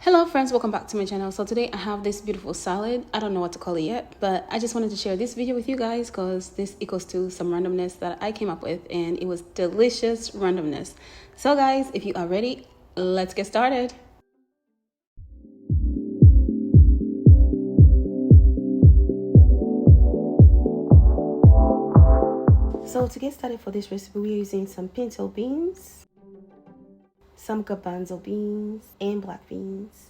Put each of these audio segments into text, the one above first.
Hello friends, welcome back to my channel. So today I have this beautiful salad. I don't know what to call it yet, but I just wanted to share this video with you guys because this equals to some randomness that I came up with, and it was delicious randomness. So guys, if you are ready, let's get started. So to get started for this recipe, we're using some pinto beans, some garbanzo beans and black beans,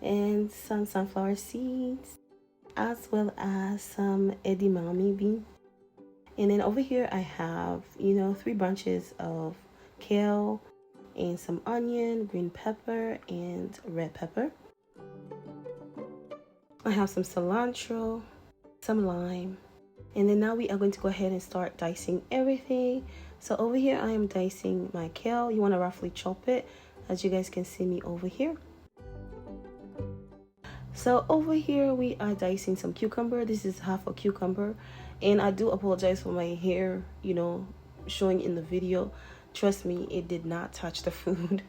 and some sunflower seeds, as well as some edamame bean. And then over here I have 3 bunches of kale and some onion, green pepper and red pepper. I have some cilantro, some lime, and then now we are going to go ahead and start dicing everything. So over here I am dicing my kale. You want to roughly chop it, as you guys can see me over here. So over here we are dicing some cucumber. This is half a cucumber, and I do apologize for my hair showing in the video. Trust me, it did not touch the food.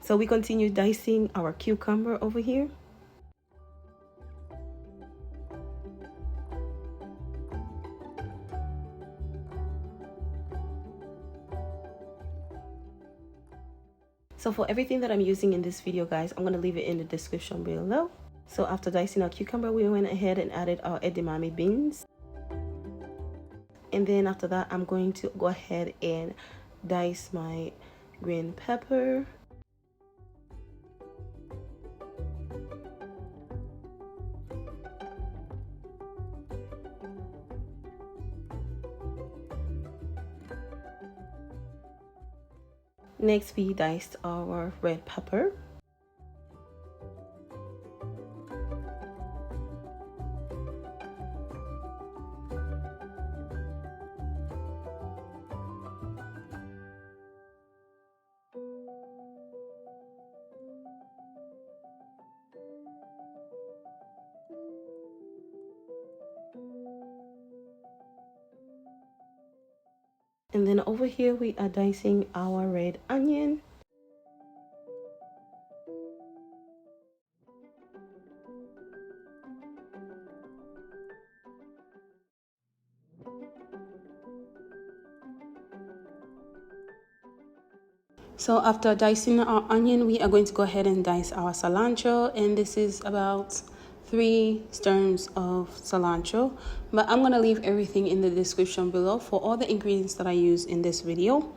So we continue dicing our cucumber over here. So for everything that I'm using in this video, guys, I'm going to leave it in the description below. So after dicing our cucumber, we went ahead and added our edamame beans. And then after that, I'm going to go ahead and dice my green pepper. Next, we diced our red pepper. And then over here we are dicing our red onion. So after dicing our onion, we are going to go ahead and dice our cilantro, and this is about 3 stems of cilantro, but I'm going to leave everything in the description below for all the ingredients that I use in this video.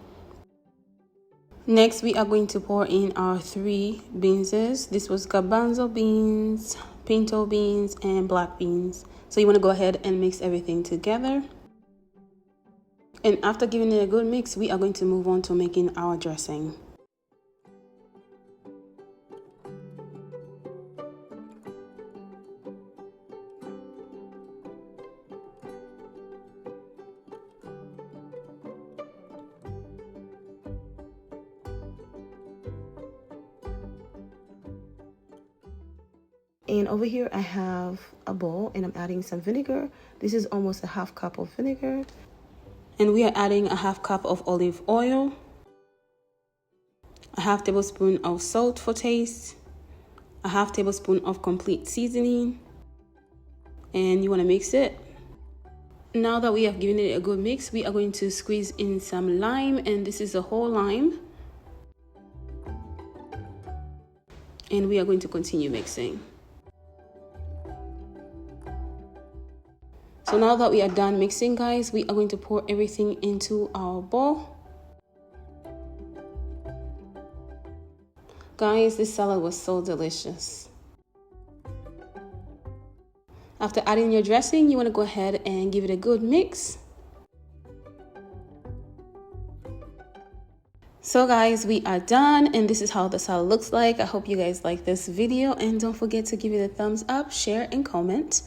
Next, we are going to pour in our 3 beans. This was garbanzo beans, pinto beans and black beans. So you want to go ahead and mix everything together. And after giving it a good mix, we are going to move on to making our dressing. And over here I have a bowl, and I'm adding some vinegar. This is almost a half cup of vinegar. And we are adding a half cup of olive oil, a half tablespoon of salt for taste, a half tablespoon of complete seasoning, and you want to mix it. Now that we have given it a good mix, we are going to squeeze in some lime, and this is a whole lime. And we are going to continue mixing. So now that we are done mixing, guys, we are going to pour everything into our bowl. Guys, this salad was so delicious. After adding your dressing, you want to go ahead and give it a good mix. So guys, we are done, and this is how the salad looks like. I hope you guys like this video, and don't forget to give it a thumbs up, share and comment.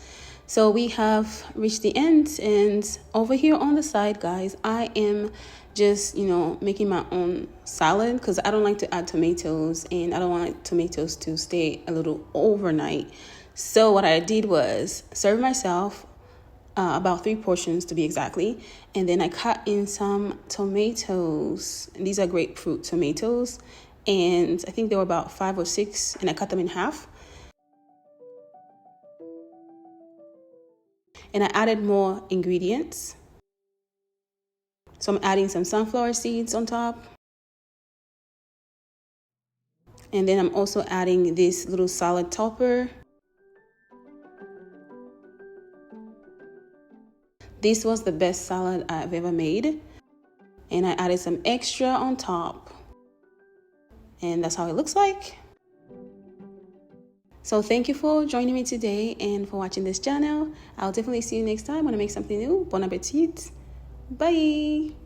So we have reached the end, and over here on the side, guys, I am just making my own salad because I don't like to add tomatoes, and I don't want tomatoes to stay a little overnight. So what I did was serve myself about 3 portions to be exactly, and then I cut in some tomatoes. And these are grapefruit tomatoes, and I think there were about 5 or 6, and I cut them in half. And I added more ingredients. So I'm adding some sunflower seeds on top. And then I'm also adding this little salad topper. This was the best salad I've ever made. And I added some extra on top. And that's how it looks like. So thank you for joining me today and for watching this channel. I'll definitely see you next time when I make something new. Bon appetit. Bye.